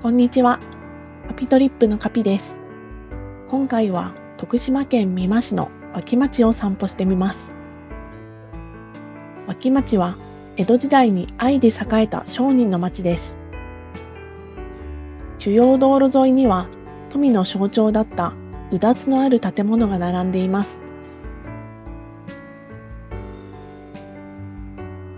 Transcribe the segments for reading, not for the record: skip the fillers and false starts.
こんにちは。カピトリップのカピです。今回は徳島県美馬市の脇町を散歩してみます。脇町は江戸時代に藍で栄えた商人の町です。主要道路沿いには富の象徴だったうだつのある建物が並んでいます。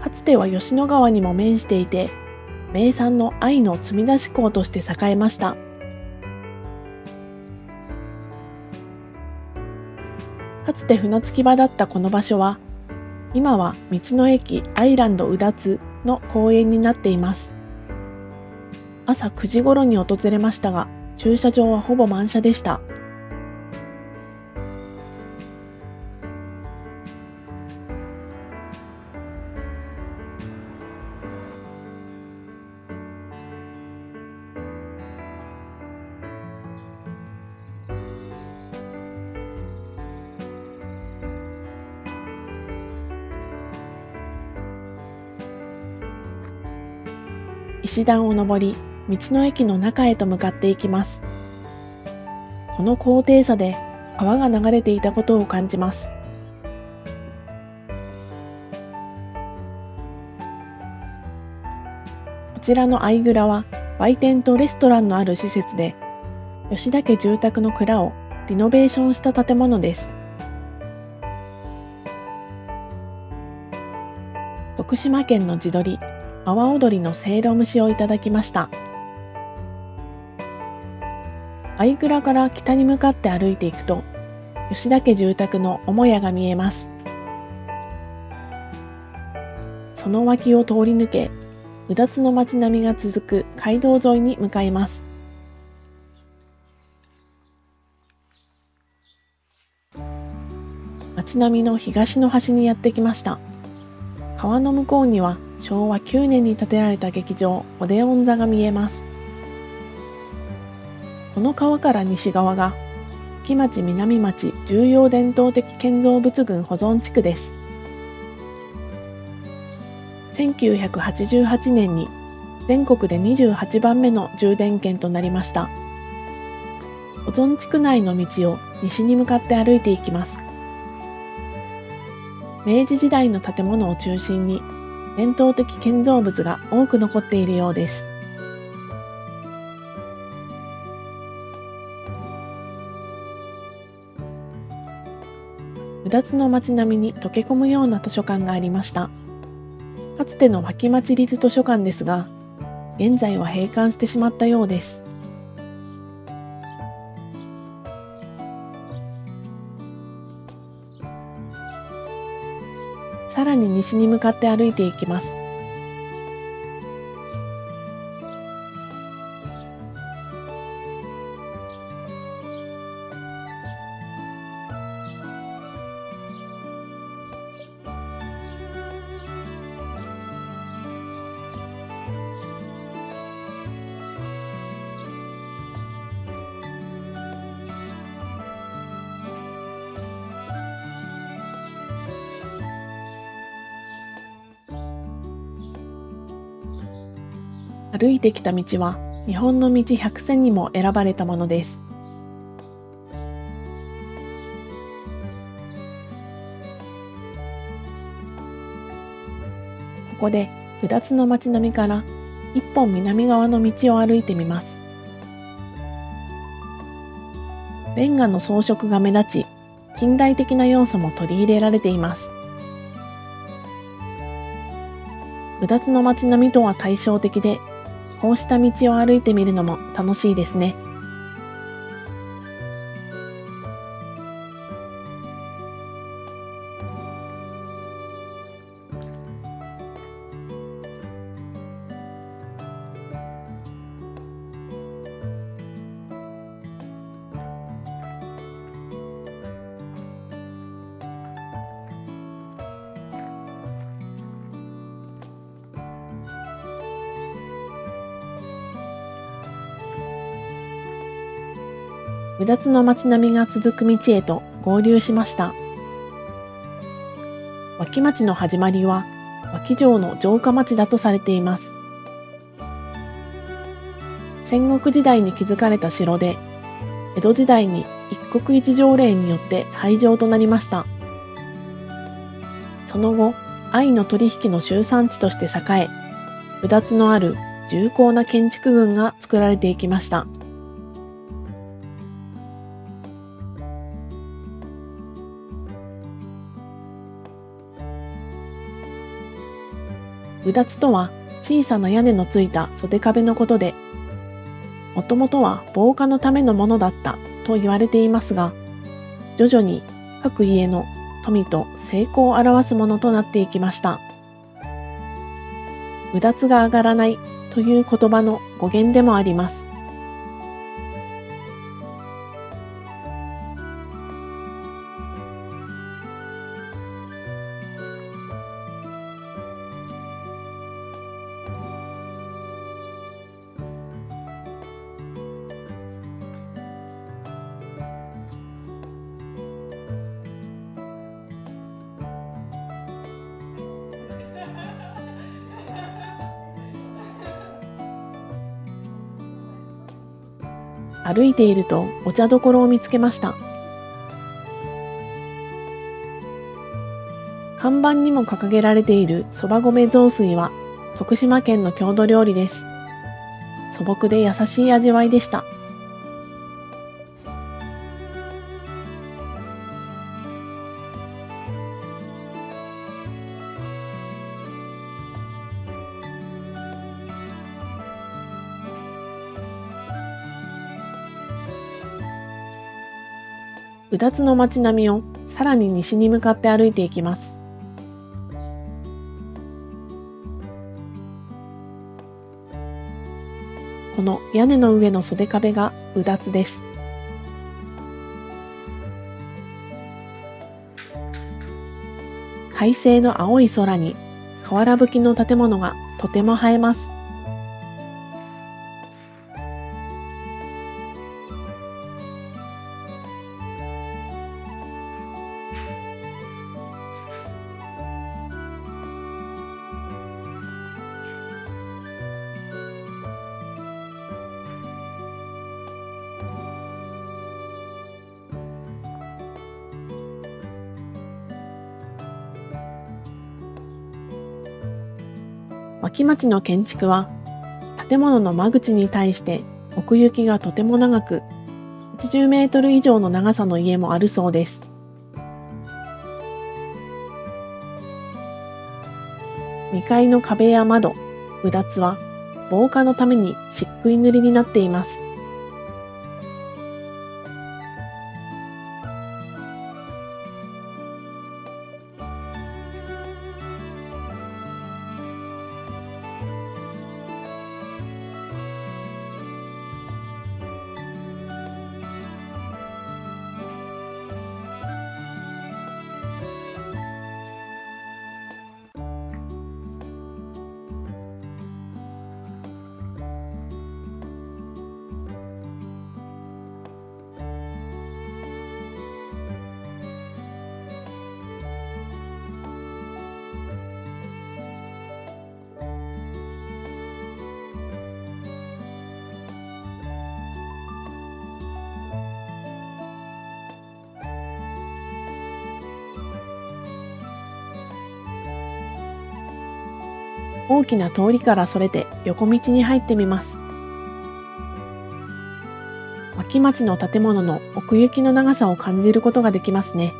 かつては吉野川にも面していて、名産の藍の積み出し港として栄えました。かつて船着き場だったこの場所は、今は道の駅アイランドうだつの公園になっています。朝9時頃に訪れましたが、駐車場はほぼ満車でした。石段を登り、道の駅の中へと向かっていきます。この高低差で川が流れていたことを感じます。こちらの藍蔵は売店とレストランのある施設で、吉田家住宅の蔵をリノベーションした建物です。徳島県の地鶏阿波踊りのせいろ蒸しをいただきました。藍蔵から北に向かって歩いていくと、吉田家住宅の母屋が見えます。その脇を通り抜け、うだつの町並みが続く街道沿いに向かいます。町並みの東の端にやってきました。川の向こうには昭和9年に建てられた劇場オデオン座が見えます。この川から西側が脇町南町重要伝統的建造物群保存地区です。1988年に全国で28番目の充電圏となりました。保存地区内の道を西に向かって歩いていきます。明治時代の建物を中心に伝統的建造物が多く残っているようです。うだつの町並みに溶け込むような図書館がありました。かつての脇町立図書館ですが、現在は閉館してしまったようです。さらに西に向かって歩いていきます。歩いてきた道は日本の道100選にも選ばれたものです。ここでうだつの町並みから一本南側の道を歩いてみます。レンガの装飾が目立ち、近代的な要素も取り入れられています。うだつの町並みとは対照的で、こうした道を歩いてみるのも楽しいですね。うだつの町並みが続く道へと合流しました。脇町の始まりは脇城の城下町だとされています。戦国時代に築かれた城で、江戸時代に一国一条例によって廃城となりました。その後、藍の取引の集産地として栄え、うだつのある重厚な建築群が作られていきました。うだつとは小さな屋根のついた袖壁のことで、もともとは防火のためのものだったと言われていますが、徐々に各家の富と成功を表すものとなっていきました。うだつが上がらないという言葉の語源でもあります。歩いているとお茶どころを見つけました。看板にも掲げられているそば米雑炊は徳島県の郷土料理です。素朴で優しい味わいでした。うだつの街並みをさらに西に向かって歩いていきます。この屋根の上の袖壁がうだつです。快晴の青い空に瓦葺きの建物がとても映えます。脇町の建築は建物の間口に対して奥行きがとても長く、80メートル以上の長さの家もあるそうです。2階の壁や窓、うだつは防火のために漆喰塗りになっています。大きな通りからそれて横道に入ってみます。脇町の建物の奥行きの長さを感じることができますね。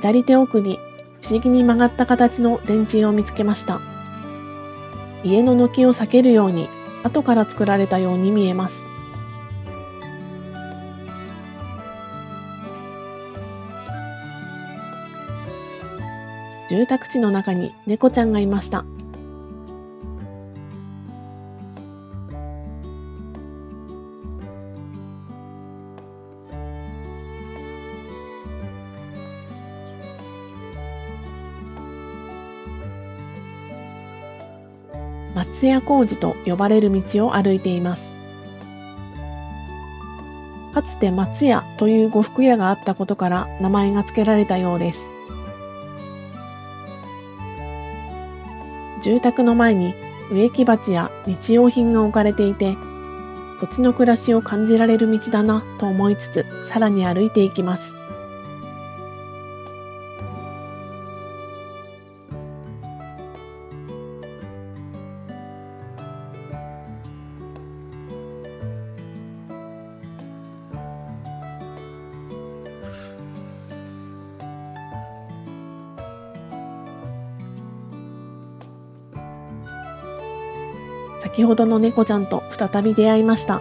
左手奥に不思議に曲がった形の電柱を見つけました。家の軒を避けるように後から作られたように見えます。住宅地の中に猫ちゃんがいました。松屋小路と呼ばれる道を歩いています。かつて松屋という呉服屋があったことから名前が付けられたようです。住宅の前に植木鉢や日用品が置かれていて、土地の暮らしを感じられる道だなと思いつつ、さらに歩いていきます。先ほどの猫ちゃんと再び出会いました。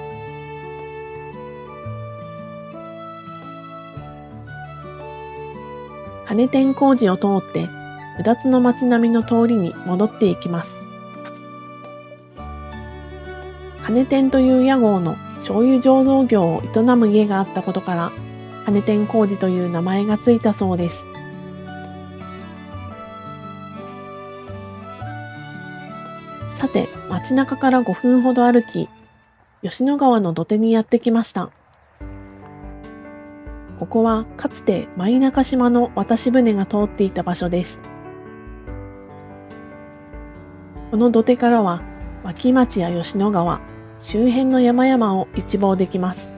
金天工事を通ってうだつの町並みの通りに戻っていきます。金天という屋号の醤油醸造業を営む家があったことから金天工事という名前がついたそうです。さて、街中から5分ほど歩き、吉野川の土手にやってきました。ここはかつて舞中島の渡し船が通っていた場所です。この土手からは脇町や吉野川、周辺の山々を一望できます。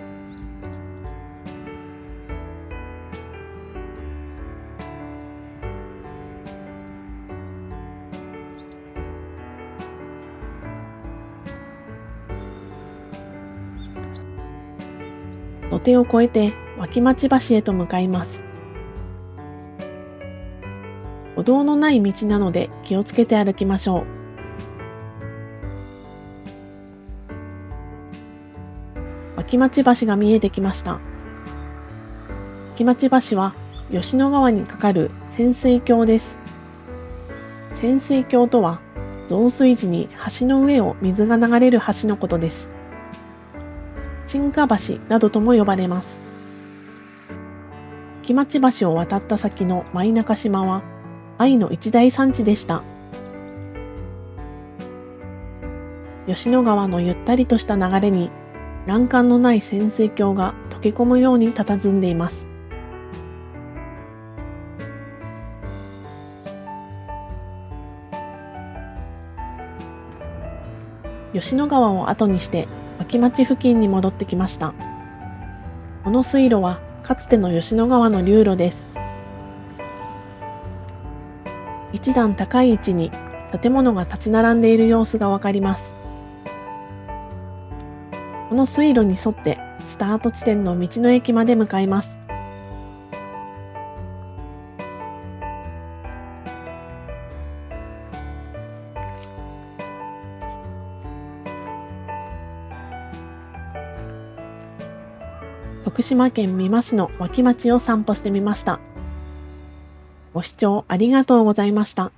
土手を越えて脇町橋へと向かいます。歩道のない道なので気をつけて歩きましょう。脇町橋が見えてきました。脇町橋は吉野川に架かる潜水橋です。潜水橋とは増水時に橋の上を水が流れる橋のことです。沈下橋などとも呼ばれます。脇町橋を渡った先の舞中島は藍の一大産地でした。吉野川のゆったりとした流れに欄干のない潜水橋が溶け込むように佇んでいます。吉野川を後にして脇町付近に戻ってきました。この水路はかつての吉野川の流路です。一段高い位置に建物が立ち並んでいる様子がわかります。この水路に沿ってスタート地点の道の駅まで向かいます。徳島県美馬市の脇町を散歩してみました。ご視聴ありがとうございました。